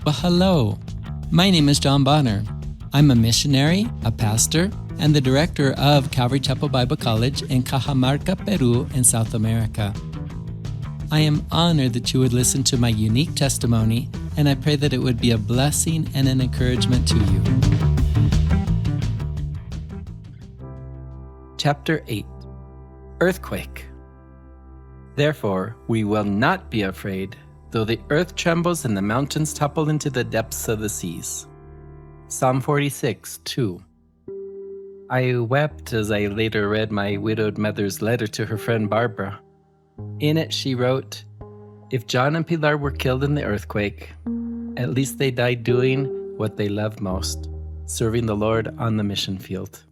Well, hello. My name is John Bonner. I'm a missionary, a pastor, and the director of Calvary Chapel Bible College in Cajamarca, Peru, in South America. I am honored that you would listen to my unique testimony, and I pray that it would be a blessing and an encouragement to you. Chapter 8. Earthquake. Therefore, we will not be afraid, though the earth trembles and the mountains topple into the depths of the seas. Psalm 46, 2. I wept as I later read my widowed mother's letter to her friend Barbara. In it she wrote, "If John and Pilar were killed in the earthquake, at least they died doing what they loved most, serving the Lord on the mission field."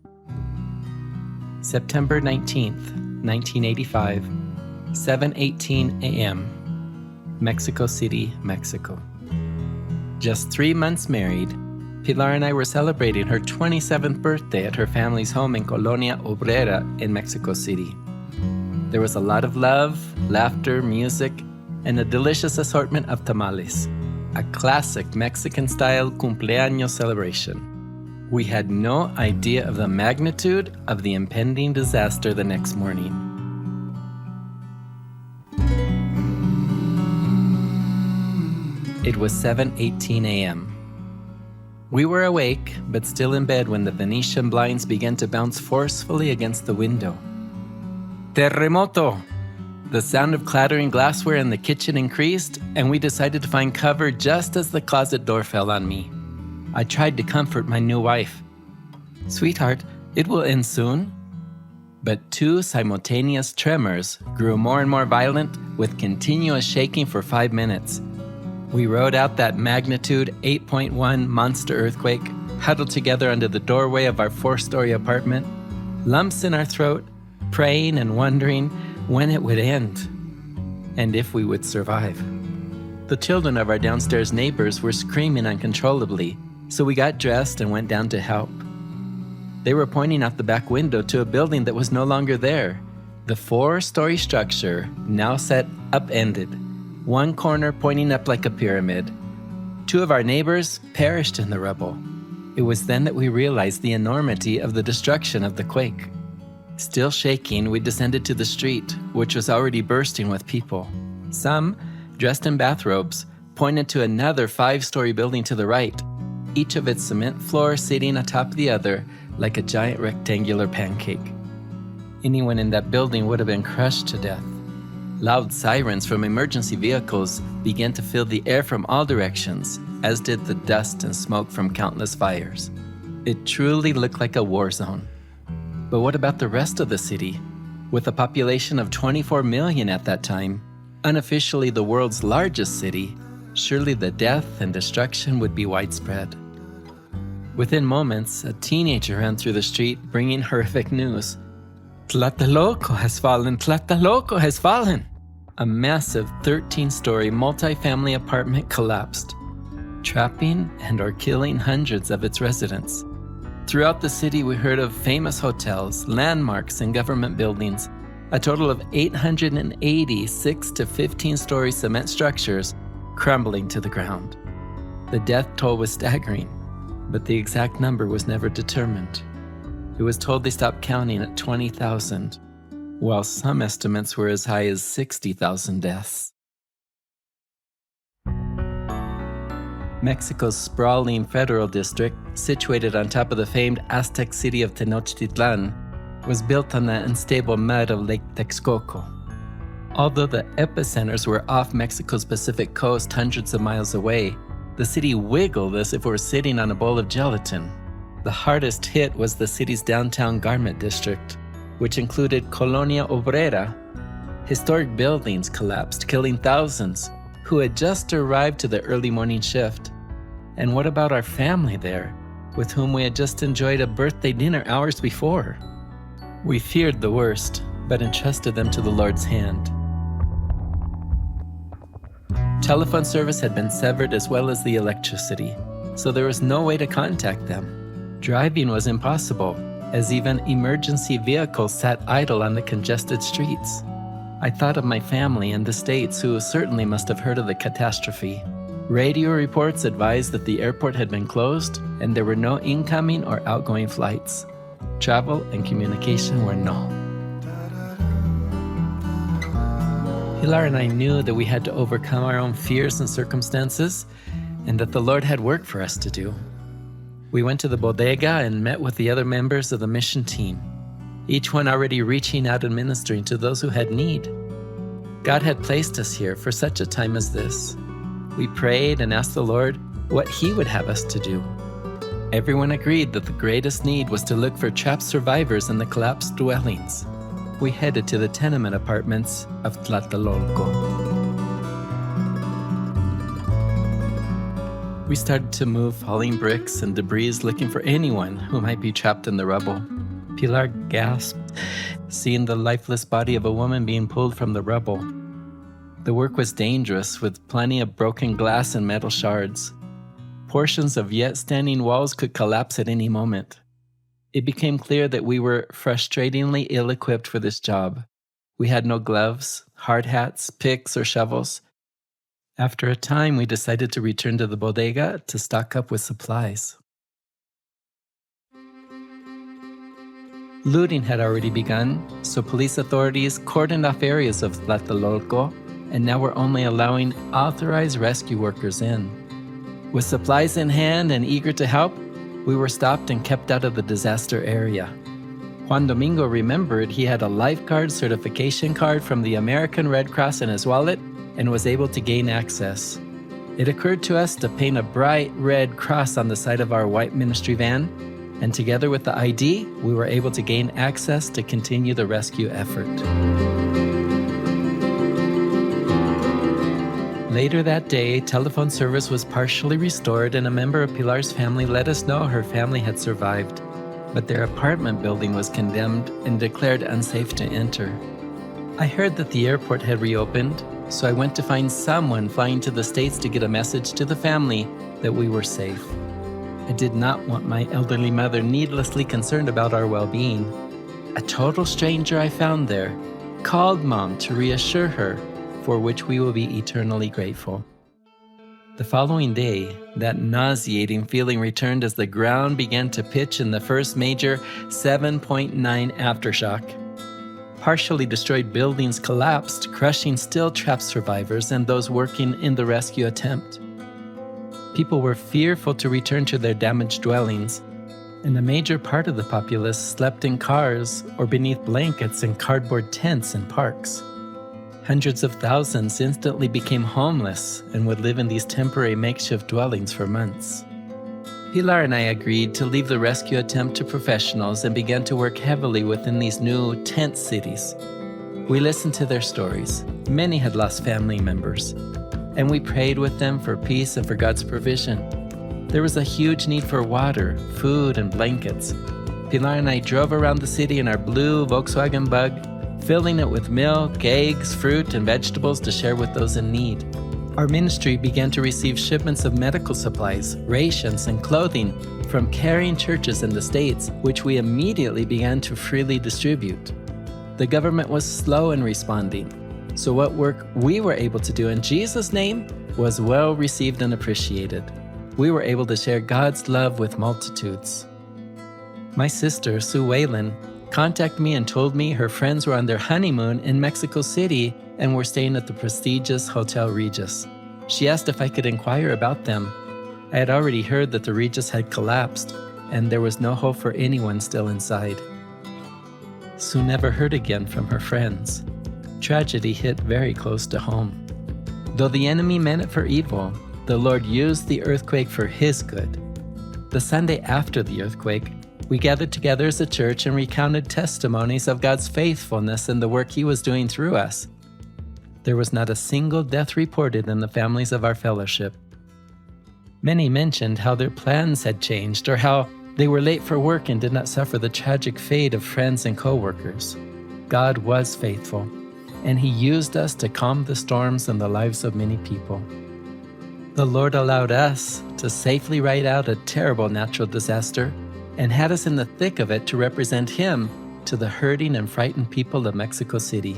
September 19th, 1985, 7:18 a.m., Mexico City, Mexico. Just 3 months married, Pilar and I were celebrating her 27th birthday at her family's home in Colonia Obrera in Mexico City. There was a lot of love, laughter, music, and a delicious assortment of tamales, a classic Mexican-style cumpleaños celebration. We had no idea of the magnitude of the impending disaster the next morning. It was 7:18 a.m. We were awake, but still in bed when the Venetian blinds began to bounce forcefully against the window. Terremoto! The sound of clattering glassware in the kitchen increased, and we decided to find cover just as the closet door fell on me. I tried to comfort my new wife. "Sweetheart, it will end soon." But 2 simultaneous tremors grew more and more violent, with continuous shaking for 5 minutes. We rode out that magnitude 8.1 monster earthquake, huddled together under the doorway of our 4-story apartment, lumps in our throat, praying and wondering when it would end, and if we would survive. The children of our downstairs neighbors were screaming uncontrollably, so we got dressed and went down to help. They were pointing out the back window to a building that was no longer there. The 4-story structure now sat upended, one corner pointing up like a pyramid. 2 of our neighbors perished in the rubble. It was then that we realized the enormity of the destruction of the quake. Still shaking, we descended to the street, which was already bursting with people. Some, dressed in bathrobes, pointed to another 5-story building to the right, each of its cement floors sitting atop the other like a giant rectangular pancake. Anyone in that building would have been crushed to death. Loud sirens from emergency vehicles began to fill the air from all directions, as did the dust and smoke from countless fires. It truly looked like a war zone. But what about the rest of the city? With a population of 24 million at that time, unofficially the world's largest city, surely the death and destruction would be widespread. Within moments, a teenager ran through the street bringing horrific news. "Tlatelolco has fallen! Tlatelolco has fallen!" A massive 13-story multi-family apartment collapsed, trapping and/or killing hundreds of its residents. Throughout the city, we heard of famous hotels, landmarks, and government buildings, a total of 880 6 to 15-story cement structures crumbling to the ground. The death toll was staggering, but the exact number was never determined. It was told they stopped counting at 20,000, while some estimates were as high as 60,000 deaths. Mexico's sprawling federal district, situated on top of the famed Aztec city of Tenochtitlan, was built on the unstable mud of Lake Texcoco. Although the epicenters were off Mexico's Pacific coast hundreds of miles away, the city wiggled as if it were sitting on a bowl of gelatin. The hardest hit was the city's downtown garment district, which included Colonia Obrera. Historic buildings collapsed, killing thousands who had just arrived to the early morning shift. And what about our family there, with whom we had just enjoyed a birthday dinner hours before? We feared the worst, but entrusted them to the Lord's hand. Telephone service had been severed as well as the electricity, so there was no way to contact them. Driving was impossible, as even emergency vehicles sat idle on the congested streets. I thought of my family in the States who certainly must have heard of the catastrophe. Radio reports advised that the airport had been closed and there were no incoming or outgoing flights. Travel and communication were null. Pilar and I knew that we had to overcome our own fears and circumstances, and that the Lord had work for us to do. We went to the bodega and met with the other members of the mission team, each one already reaching out and ministering to those who had need. God had placed us here for such a time as this. We prayed and asked the Lord what He would have us to do. Everyone agreed that the greatest need was to look for trapped survivors in the collapsed dwellings. We headed to the tenement apartments of Tlatelolco. We started to move falling bricks and debris looking for anyone who might be trapped in the rubble. Pilar gasped, seeing the lifeless body of a woman being pulled from the rubble. The work was dangerous, with plenty of broken glass and metal shards. Portions of yet standing walls could collapse at any moment. It became clear that we were frustratingly ill-equipped for this job. We had no gloves, hard hats, picks, or shovels. After a time, we decided to return to the bodega to stock up with supplies. Looting had already begun, so police authorities cordoned off areas of Tlatelolco, and now were only allowing authorized rescue workers in. With supplies in hand and eager to help, we were stopped and kept out of the disaster area. Juan Domingo remembered he had a lifeguard certification card from the American Red Cross in his wallet and was able to gain access. It occurred to us to paint a bright red cross on the side of our white ministry van, and together with the ID, we were able to gain access to continue the rescue effort. Later that day, telephone service was partially restored, and a member of Pilar's family let us know her family had survived, but their apartment building was condemned and declared unsafe to enter. I heard that the airport had reopened, so I went to find someone flying to the States to get a message to the family that we were safe. I did not want my elderly mother needlessly concerned about our well-being. A total stranger I found there called Mom to reassure her, for which we will be eternally grateful. The following day, that nauseating feeling returned as the ground began to pitch in the first major 7.9 aftershock. Partially destroyed buildings collapsed, crushing still trapped survivors and those working in the rescue attempt. People were fearful to return to their damaged dwellings, and a major part of the populace slept in cars or beneath blankets in cardboard tents in parks. Hundreds of thousands instantly became homeless and would live in these temporary makeshift dwellings for months. Pilar and I agreed to leave the rescue attempt to professionals and began to work heavily within these new tent cities. We listened to their stories. Many had lost family members, and we prayed with them for peace and for God's provision. There was a huge need for water, food, and blankets. Pilar and I drove around the city in our blue Volkswagen Bug, filling it with milk, eggs, fruit, and vegetables to share with those in need. Our ministry began to receive shipments of medical supplies, rations, and clothing from caring churches in the States, which we immediately began to freely distribute. The government was slow in responding, so what work we were able to do in Jesus' name was well received and appreciated. We were able to share God's love with multitudes. My sister, Sue Whalen, contacted me and told me her friends were on their honeymoon in Mexico City and were staying at the prestigious Hotel Regis. She asked if I could inquire about them. I had already heard that the Regis had collapsed, and there was no hope for anyone still inside. Sue never heard again from her friends. Tragedy hit very close to home. Though the enemy meant it for evil, the Lord used the earthquake for His good. The Sunday after the earthquake, we gathered together as a church and recounted testimonies of God's faithfulness and the work He was doing through us. There was not a single death reported in the families of our fellowship. Many mentioned how their plans had changed or how they were late for work and did not suffer the tragic fate of friends and co-workers. God was faithful, and He used us to calm the storms in the lives of many people. The Lord allowed us to safely ride out a terrible natural disaster and had us in the thick of it to represent Him to the hurting and frightened people of Mexico City.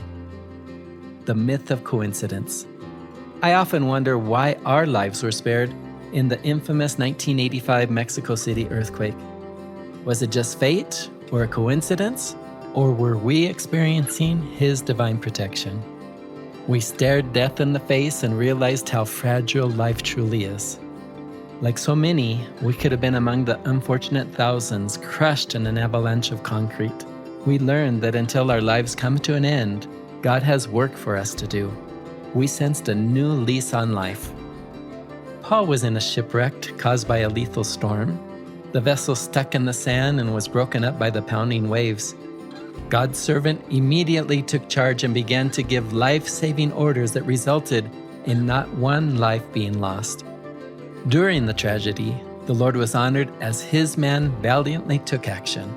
The myth of coincidence. I often wonder why our lives were spared in the infamous 1985 Mexico City earthquake. Was it just fate or a coincidence? Or were we experiencing His divine protection? We stared death in the face and realized how fragile life truly is. Like so many, we could have been among the unfortunate thousands crushed in an avalanche of concrete. We learned that until our lives come to an end, God has work for us to do. We sensed a new lease on life. Paul was in a shipwreck caused by a lethal storm. The vessel stuck in the sand and was broken up by the pounding waves. God's servant immediately took charge and began to give life-saving orders that resulted in not one life being lost. During the tragedy, the Lord was honored as His man valiantly took action.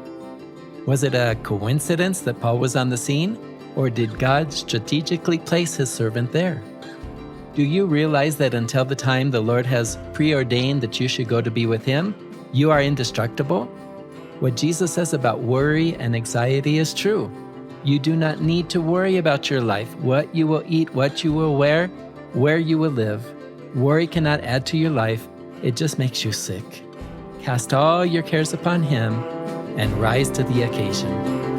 Was it a coincidence that Paul was on the scene, or did God strategically place His servant there? Do you realize that until the time the Lord has preordained that you should go to be with Him, you are indestructible? What Jesus says about worry and anxiety is true. You do not need to worry about your life, what you will eat, what you will wear, where you will live. Worry cannot add to your life, it just makes you sick. Cast all your cares upon Him and rise to the occasion.